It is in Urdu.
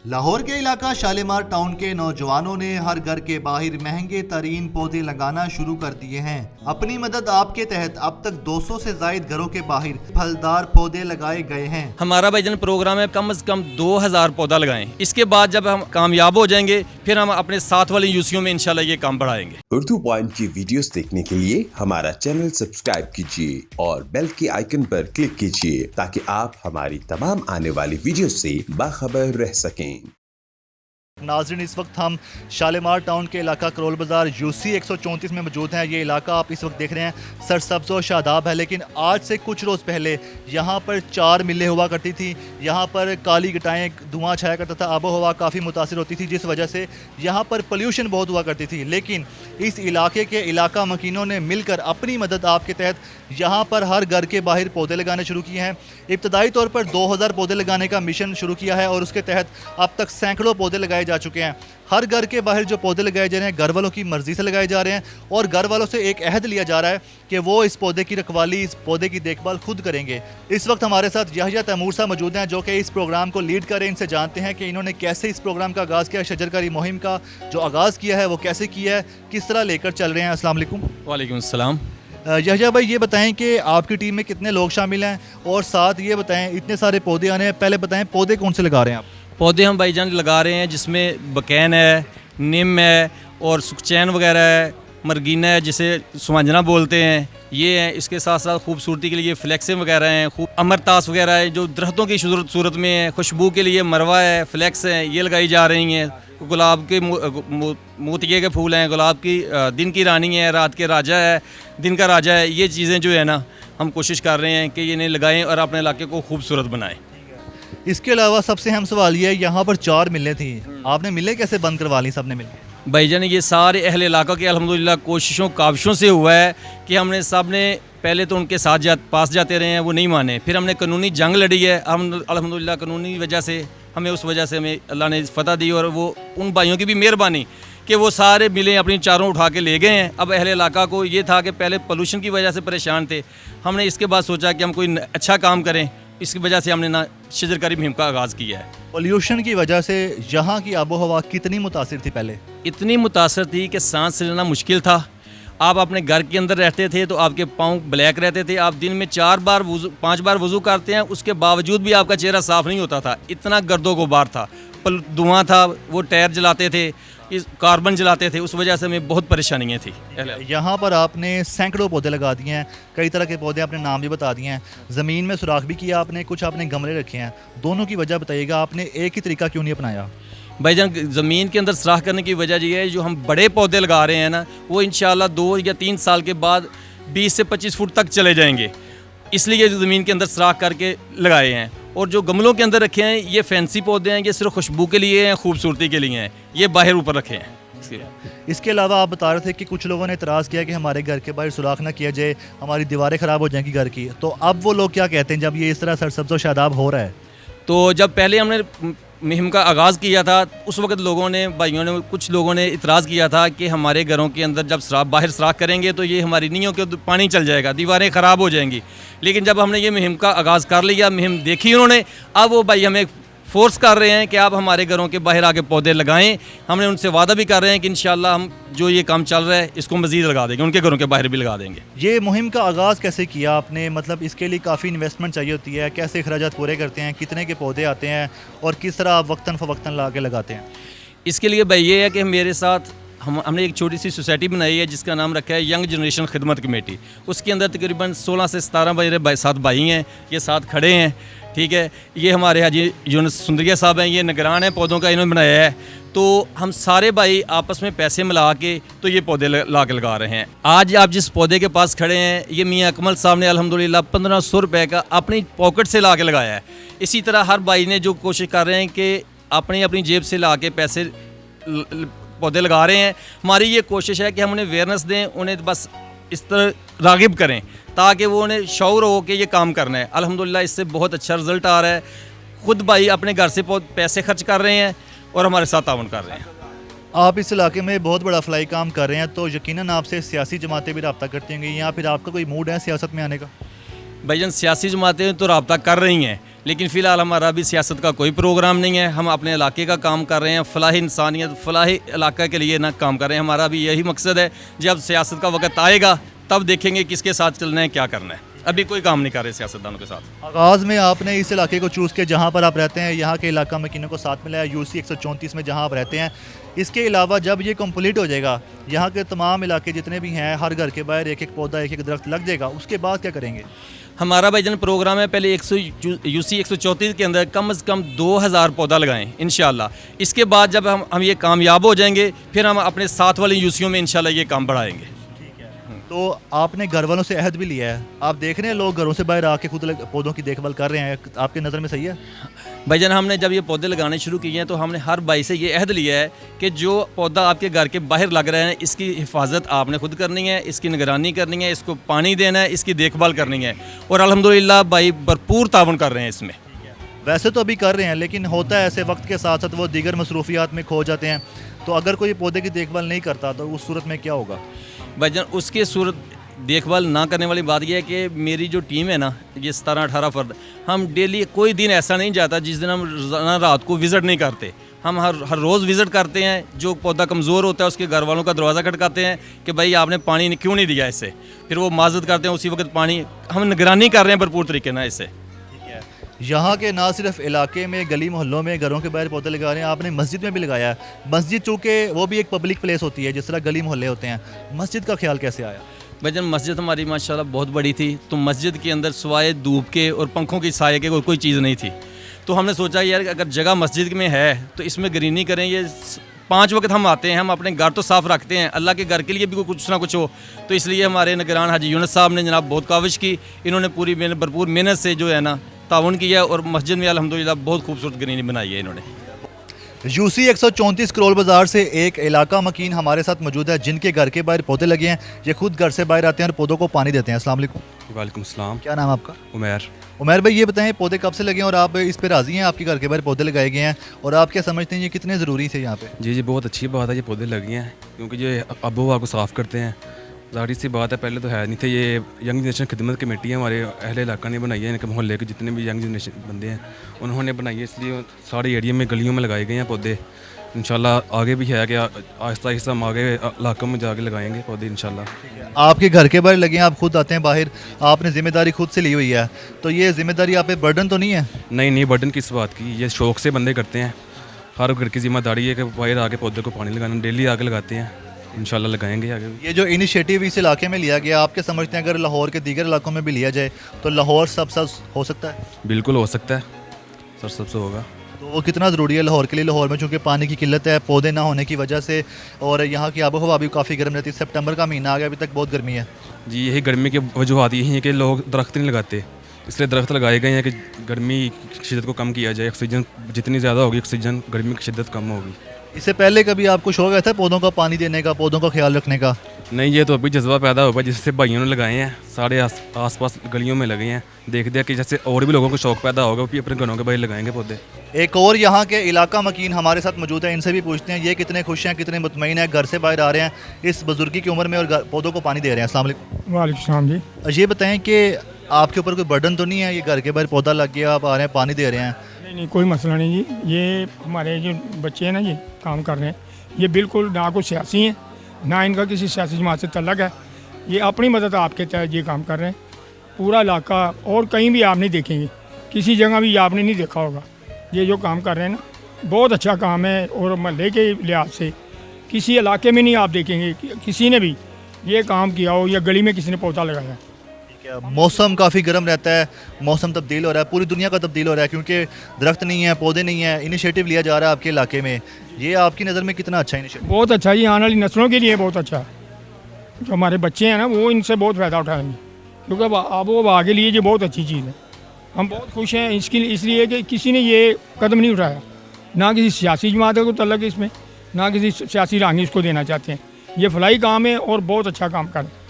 لاہور کے علاقہ شالیمار ٹاؤن کے نوجوانوں نے ہر گھر کے باہر مہنگے ترین پودے لگانا شروع کر دیے ہیں۔ اپنی مدد آپ کے تحت اب تک 200 سے زائد گھروں کے باہر پھلدار پودے لگائے گئے ہیں۔ ہمارا بھائی جان پروگرام ہے کم از کم 2000 پودا لگائیں۔ اس کے بعد جب ہم کامیاب ہو جائیں گے پھر ہم اپنے ساتھ والی یوسیوں میں انشاءاللہ یہ کام بڑھائیں گے۔ اردو پوائنٹ کی ویڈیوز دیکھنے کے لیے ہمارا چینل سبسکرائب کیجیے اور بیل کے آئیکن پر کلک کیجیے تاکہ آپ ہماری تمام آنے والی ویڈیوز سے باخبر رہ سکیں۔ ناظرین، اس وقت ہم شالیمار ٹاؤن کے علاقہ کرول بازار UC 134 میں موجود ہیں۔ یہ علاقہ آپ اس وقت دیکھ رہے ہیں سرسبز و شاداب ہے، لیکن آج سے کچھ روز پہلے یہاں پر 4 ملیں ہوا کرتی تھی۔ یہاں پر کالی گٹائیں، دھواں چھایا کرتا تھا، آب و ہوا کافی متاثر ہوتی تھی، جس وجہ سے یہاں پر پولیوشن بہت ہوا کرتی تھی۔ لیکن اس علاقے کے علاقہ مکینوں نے مل کر اپنی مدد آپ کے تحت یہاں پر ہر گھر کے باہر پودے لگانے شروع کیے ہیں۔ ابتدائی طور پر 2000 پودے لگانے کا مشن شروع کیا ہے اور اس کے تحت اب تک سینکڑوں پودے لگائے جا چکے ہیں۔ ہر گھر کے باہر جو پودے لگائے جا رہے ہیں گھر والوں کی مرضی سے لگائے جا رہے ہیں اور گھر والوں سے ایک عہد لیا جا رہا ہے کہ وہ اس پودے کی رکھوالی، اس پودے کی دیکھ بھال خود کریں گے۔ اس وقت ہمارے ساتھ یحییٰ تیمور صاحب موجود ہیں جو کہ اس پروگرام کو لیڈ کر رہے ہیں۔ ان سے جانتے ہیں کہ انہوں نے کیسے اس پروگرام کا آغاز کیا، شجرکاری مہم کا جو آغاز کیا ہے وہ کیسے کیا ہے، کس طرح لے کر چل رہے ہیں۔ السلام علیکم۔ وعلیکم السلام۔ یحییٰ بھائی، یہ بتائیں کہ آپ کی ٹیم میں کتنے لوگ شامل ہیں اور ساتھ یہ بتائیں اتنے سارے پودے آنے ہیں، پہلے بتائیں پودے کون سے لگا رہے ہیں آپ؟ پودے ہم بھائی جان لگا رہے ہیں جس میں بکین ہے، نیم ہے اور سکچین وغیرہ ہے، مرگینہ ہے جسے سوانجنا بولتے ہیں، یہ ہیں۔ اس کے ساتھ ساتھ خوبصورتی کے لیے فلیکسیں وغیرہ ہیں، امرتاس وغیرہ ہے جو درختوں کی صورت میں ہے۔ خوشبو کے لیے مروا ہے، فلیکس ہیں، یہ لگائی جا رہی ہیں۔ گلاب کے موتیے کے پھول ہیں، گلاب کی دن کی رانی ہے، رات کے راجہ ہے، دن کا راجہ ہے۔ یہ چیزیں جو ہے نا ہم کوشش کر رہے ہیں کہ انہیں لگائیں اور اپنے علاقے کو خوبصورت بنائیں۔ اس کے علاوہ سب سے اہم سوال یہ ہے، یہاں پر 4 ملیں تھیں، آپ نے ملیں کیسے بند کروا لی سب نے مل کے؟ بھائی جان یہ سارے اہل علاقہ کے الحمدللہ کوششوں کاوشوں سے ہوا ہے کہ ہم نے سب نے پہلے تو ان کے ساتھ پاس جاتے رہے ہیں، وہ نہیں مانے، پھر ہم نے قانونی جنگ لڑی ہے۔ ہم الحمدللہ قانونی وجہ سے اس وجہ سے ہمیں اللہ نے فتح دی اور وہ ان بھائیوں کی بھی مہربانی کہ وہ سارے ملیں اپنی چاروں اٹھا کے لے گئے ہیں۔ اب اہل علاقہ کو یہ تھا کہ پہلے پولوشن کی وجہ سے پریشان تھے، ہم نے اس کے بعد سوچا کہ ہم کوئی اچھا کام کریں، اس کی وجہ سے ہم نے شجرکاری مہم کا آغاز کیا ہے۔ پولیوشن کی وجہ سے یہاں کی آب و ہوا کتنی متاثر تھی؟ پہلے اتنی متاثر تھی کہ سانس لینا مشکل تھا۔ آپ اپنے گھر کے اندر رہتے تھے تو آپ کے پاؤں بلیک رہتے تھے، آپ دن میں 5 بار وضو کرتے ہیں، اس کے باوجود بھی آپ کا چہرہ صاف نہیں ہوتا تھا، اتنا گرد و غبار تھا، دھواں تھا، وہ ٹائر جلاتے تھے، کاربن جلاتے تھے، اس وجہ سے ہمیں بہت پریشانیاں تھیں۔ یہاں پر آپ نے سینکڑوں پودے لگا دیے ہیں، کئی طرح کے پودے، آپ نے نام بھی بتا دیے ہیں، زمین میں سوراخ بھی کیا آپ نے، کچھ آپ نے گملے رکھے ہیں، دونوں کی وجہ بتائیے گا، آپ نے ایک ہی طریقہ کیوں نہیں اپنایا؟ بھائی جان زمین کے اندر سوراخ کرنے کی وجہ یہ ہے جو ہم بڑے پودے لگا رہے ہیں نا وہ انشاءاللہ 2 یا 3 سال کے بعد 20 سے 25 فٹ تک چلے جائیں گے، اس لیے زمین کے اندر سوراخ کر کے لگائے ہیں۔ اور جو گملوں کے اندر رکھے ہیں یہ فینسی پودے ہیں، یہ صرف خوشبو کے لیے ہیں، خوبصورتی کے لیے ہیں، یہ باہر اوپر رکھے ہیں۔ اس کے علاوہ آپ بتا رہے تھے کہ کچھ لوگوں نے اعتراض کیا کہ ہمارے گھر کے باہر سوراخ نہ کیا جائے، ہماری دیواریں خراب ہو جائیں گی گھر کی، تو اب وہ لوگ کیا کہتے ہیں جب یہ اس طرح سرسبز و شاداب ہو رہا ہے؟ تو جب پہلے ہم نے مہم کا آغاز کیا تھا اس وقت بھائیوں نے کچھ لوگوں نے اعتراض کیا تھا کہ ہمارے گھروں کے اندر جب باہر سوراخ کریں گے تو یہ ہماری نیوں کے پانی چل جائے گا، دیواریں خراب ہو جائیں گی۔ لیکن جب ہم نے یہ مہم کا آغاز کر لیا، مہم دیکھی انہوں نے، اب وہ بھائی ہمیں فورس کر رہے ہیں کہ آپ ہمارے گھروں کے باہر آگے پودے لگائیں۔ ہم نے ان سے وعدہ بھی کر رہے ہیں کہ انشاءاللہ ہم جو یہ کام چل رہا ہے اس کو مزید لگا دیں گے، ان کے گھروں کے باہر بھی لگا دیں گے۔ یہ مہم کا آغاز کیسے کیا آپ نے؟ مطلب اس کے لیے کافی انویسٹمنٹ چاہیے ہوتی ہے، کیسے اخراجات پورے کرتے ہیں، کتنے کے پودے آتے ہیں اور کس طرح آپ وقتاً فوقتاً لا کے لگاتے ہیں؟ اس کے لیے بھائی یہ ہے کہ میرے ساتھ ہم نے ایک چھوٹی سی سوسائٹی بنائی ہے جس کا نام رکھا ہے ینگ جنریشن خدمت کمیٹی۔ اس کے اندر تقریباً 16 سے 17 میرے ساتھ بھائی ہیں، یہ ساتھ کھڑے ہیں، ٹھیک ہے۔ یہ ہمارے حاجی یونس سندریہ صاحب ہیں، یہ نگران ہیں پودوں کا، انہوں نے بنایا ہے۔ تو ہم سارے بھائی آپس میں پیسے ملا کے تو یہ پودے لا کے لگا رہے ہیں۔ آج آپ جس پودے کے پاس کھڑے ہیں یہ میاں اکمل صاحب نے الحمدللہ 1500 روپے کا اپنی پاکٹ سے لا کے لگایا ہے۔ اسی طرح ہر بھائی نے جو کوشش کر رہے ہیں کہ اپنی جیب سے لا کے پیسے پودے لگا رہے ہیں۔ ہماری یہ کوشش ہے کہ ہم انہیں اویئرنیس دیں، انہیں بس اس طرح راغب کریں تاکہ وہ انہیں شعور ہو کہ یہ کام کرنا ہے۔ الحمدللہ اس سے بہت اچھا رزلٹ آ رہا ہے، خود بھائی اپنے گھر سے پیسے خرچ کر رہے ہیں اور ہمارے ساتھ تعاون کر رہے ہیں۔ آپ اس علاقے میں بہت بڑا فلائی کام کر رہے ہیں تو یقیناً آپ سے سیاسی جماعتیں بھی رابطہ کرتی ہوں گی، یا پھر آپ کا کوئی موڈ ہے سیاست میں آنے کا؟ بھائی جان سیاسی جماعتیں تو رابطہ کر رہی ہیں لیکن فی الحال ہمارا ابھی سیاست کا کوئی پروگرام نہیں ہے. ہم اپنے علاقے کا کام کر رہے ہیں, فلاحی انسانیت, فلاحی علاقہ کے لیے کام کر رہے ہیں. ہمارا بھی یہی مقصد ہے, جب سیاست کا وقت آئے گا تب دیکھیں گے کس کے ساتھ چلنا ہے, کیا کرنا ہے. ابھی کوئی کام نہیں کر رہے سیاستدانوں کے ساتھ. آغاز میں آپ نے اس علاقے کو چوز کیا جہاں پر آپ رہتے ہیں, یہاں کے علاقہ مکینوں کو ساتھ ملا ہے UC 134 میں جہاں آپ رہتے ہیں. اس کے علاوہ جب یہ کمپلیٹ ہو جائے گا, یہاں کے تمام علاقے جتنے بھی ہیں, ہر گھر کے باہر ایک ایک پودا, ایک ایک درخت لگ جائے گا, اس کے بعد کیا کریں گے؟ ہمارا بھائی جان پروگرام ہے پہلے UC 134 کے اندر کم از کم 2000 پودا لگائیں انشاءاللہ. اس کے بعد جب ہم یہ کامیاب ہو جائیں گے پھر ہم اپنے ساتھ والے UCوں میں انشاءاللہ یہ کام بڑھائیں گے. تو آپ نے گھر والوں سے عہد بھی لیا ہے, آپ دیکھ رہے ہیں لوگ گھروں سے باہر آ کے خود پودوں کی دیکھ بھال کر رہے ہیں, آپ کی نظر میں صحیح ہے؟ بھائی جان ہم نے جب یہ پودے لگانے شروع کیے ہیں تو ہم نے ہر بھائی سے یہ عہد لیا ہے کہ جو پودا آپ کے گھر کے باہر لگ رہے ہیں اس کی حفاظت آپ نے خود کرنی ہے, اس کی نگرانی کرنی ہے, اس کو پانی دینا ہے, اس کی دیکھ بھال کرنی ہے. اور الحمدللہ بھائی بھرپور تعاون کر رہے ہیں اس میں. ویسے تو ابھی کر رہے ہیں, لیکن ہوتا ہے ایسے وقت کے ساتھ ساتھ وہ دیگر مصروفیات میں کھو جاتے ہیں. تو اگر کوئی پودے کی دیکھ بھال نہیں کرتا تو اس صورت میں کیا ہوگا؟ بھائی جان اس کی صورت دیکھ بھال نہ کرنے والی بات یہ ہے کہ میری جو ٹیم ہے نا, یہ 17-18 فرد, ہم ڈیلی کوئی دن ایسا نہیں جاتا جس دن ہم روزانہ رات کو وزٹ نہیں کرتے. ہم ہر روز وزٹ کرتے ہیں. جو پودا کمزور ہوتا ہے اس کے گھر والوں کا دروازہ کھٹکاتے ہیں کہ بھائی آپ نے پانی کیوں نہیں دیا اس سے. پھر وہ معذرت کرتے ہیں اسی وقت پانی, ہم نگرانی کر رہے ہیں بھرپور طریقے سے اس سے. یہاں کے نہ صرف علاقے میں, گلی محلوں میں, گھروں کے باہر پودے لگا رہے ہیں, آپ نے مسجد میں بھی لگایا ہے. مسجد چونکہ وہ بھی ایک پبلک پلیس ہوتی ہے جس طرح گلی محلے ہوتے ہیں, مسجد کا خیال کیسے آیا؟ بھائی جان مسجد ہماری ماشاءاللہ بہت بڑی تھی, تو مسجد کے اندر سوائے دھوپ کے اور پنکھوں کی سائے کے کوئی چیز نہیں تھی. تو ہم نے سوچا یار اگر جگہ مسجد میں ہے تو اس میں گرینی کریں. یہ 5 وقت ہم آتے ہیں, ہم اپنے گھر تو صاف رکھتے ہیں, اللہ کے گھر کے لیے بھی کچھ نہ کچھ ہو. تو اس لیے ہمارے نگران حاجی یونس صاحب نے جناب بہت کاوش کی, انہوں نے پوری بھرپور محنت سے جو ہے نا تعاون کیا اور مسجد میں الحمدللہ بہت خوبصورت گرینی بنائی ہے انہوں نے. UC 134 کرول بازار سے ایک علاقہ مکین ہمارے ساتھ موجود ہے جن کے گھر کے باہر پودے لگے ہیں. یہ خود گھر سے باہر آتے ہیں اور پودوں کو پانی دیتے ہیں. السلام علیکم. وعلیکم السلام. کیا نام آپ کا؟ عمیر. عمیر بھائی یہ بتائیں پودے کب سے لگے ہیں اور آپ اس پہ راضی ہیں؟ آپ کے گھر کے باہر پودے لگائے گئے ہیں اور آپ کیا سمجھتے ہیں یہ کتنے ضروری تھے یہاں پہ؟ جی بہت اچھی بات ہے, یہ پودے لگے ہیں کیونکہ یہ آب و ہوا کو صاف کرتے ہیں. ظاہر سی بات ہے, پہلے تو ہے نہیں تھے. یہ ینگ جنریشن خدمت کمیٹی ہے ہمارے اہل علاقہ نے بنائی ہے, ان کے محلے کے جتنے بھی ینگ جنریشن بندے ہیں انہوں نے بنائی ہے. اس لیے سارے ایریا میں گلیوں میں لگائے گئے ہیں پودے. انشاءاللہ آگے بھی ہے کہ آہستہ آہستہ ہم آگے علاقوں میں جا کے لگائیں گے پودے انشاءاللہ. آپ کے گھر کے باہر لگے ہیں, آپ خود آتے ہیں باہر, آپ نے ذمہ داری خود سے لی ہوئی ہے, تو یہ ذمہ داری آپ پہ برڈن تو نہیں ہے؟ نہیں, برڈن کس بات کی, یہ شوق سے بندے کرتے ہیں. ہر گھر کی ذمہ داری ہے کہ باہر آ کے پودے کو پانی لگانا, ڈیلی آ کے لگاتے ہیں. انشاءاللہ لگائیں گے آگے. یہ جو انیشیٹو اس علاقے میں لیا گیا, آپ کے سمجھتے ہیں اگر لاہور کے دیگر علاقوں میں بھی لیا جائے تو لاہور سرسبز ہو سکتا ہے؟ بالکل ہو سکتا ہے, سرسبز ہوگا. تو وہ کتنا ضروری ہے لاہور کے لیے؟ لاہور میں چونکہ پانی کی قلت ہے پودے نہ ہونے کی وجہ سے, اور یہاں کی آب و ہوا بھی کافی گرم رہتی ہے. سپٹمبر کا مہینہ آ گیا, ابھی تک بہت گرمی ہے. جی یہی گرمی کی وجوہات یہی ہیں کہ لوگ درخت نہیں لگاتے, اس لیے درخت لگائے گئے ہیں کہ گرمی کی شدت کو کم کیا جائے. آکسیجن جتنی زیادہ ہوگی آکسیجن گرمی کی شدت کم ہوگی. اس سے پہلے کبھی آپ کو شوق ہے تھا پودوں کا پانی دینے کا, پودوں کا خیال رکھنے کا؟ نہیں, یہ تو ابھی جذبہ پیدا ہوا جس سے بھائیوں نے لگائے ہیں, سارے آس پاس گلیوں میں لگے ہیں. دیکھ دیا کہ جیسے اور بھی لوگوں کو شوق پیدا ہوگا, وہ بھی اپنے گھروں کے باہر لگائیں گے پودے. ایک اور یہاں کے علاقہ مکین ہمارے ساتھ موجود ہیں, ان سے بھی پوچھتے ہیں یہ کتنے خوش ہیں, کتنے مطمئن ہیں, گھر سے باہر آ رہے ہیں اس بزرگی کی عمر میں اور پودوں کو پانی دے رہے ہیں. السلام علیکم. وعلیکم السلام. جی یہ بتائیں کہ آپ کے اوپر کوئی برڈن تو نہیں ہے, یہ گھر کے باہر پودا لگ گیا, آپ آ رہے ہیں پانی دے رہے ہیں؟ نہیں, کوئی مسئلہ نہیں جی. یہ ہمارے جو بچے ہیں نا جی کام کر رہے ہیں, یہ بالکل نہ کوئی سیاسی ہیں نہ ان کا کسی سیاسی جماعت سے تعلق ہے. یہ اپنی مدد آپ کے تحت یہ کام کر رہے ہیں. پورا علاقہ اور کہیں بھی آپ نہیں دیکھیں گے, کسی جگہ بھی آپ نے نہیں دیکھا ہوگا. یہ جو کام کر رہے ہیں نا بہت اچھا کام ہے, اور محلے کے لحاظ سے کسی علاقے میں نہیں آپ دیکھیں گے کسی نے بھی یہ کام کیا ہو یا گلی میں کسی نے پودا لگایا. موسم کافی گرم رہتا ہے, موسم تبدیل ہو رہا ہے, پوری دنیا کا تبدیل ہو رہا ہے کیونکہ درخت نہیں ہے, پودے نہیں ہیں. انیشیٹو لیا جا رہا ہے آپ کے علاقے میں, یہ آپ کی نظر میں کتنا اچھا انیشیٹو؟ بہت اچھا جی, آنے والی نسلوں کے لیے بہت اچھا. جو ہمارے بچے ہیں نا وہ ان سے بہت فائدہ اٹھائیں گے کیونکہ آب و ہوا کے لیے یہ بہت اچھی چیز ہے. ہم بہت خوش ہیں اس لیے کہ کسی نے یہ قدم نہیں اٹھایا, نہ کسی سیاسی جماعت کو تعلق ہے اس میں, نہ کسی سیاسی رنگ اس کو دینا چاہتے ہیں. یہ فلاحی کام ہے اور بہت اچھا کام کر رہے ہیں.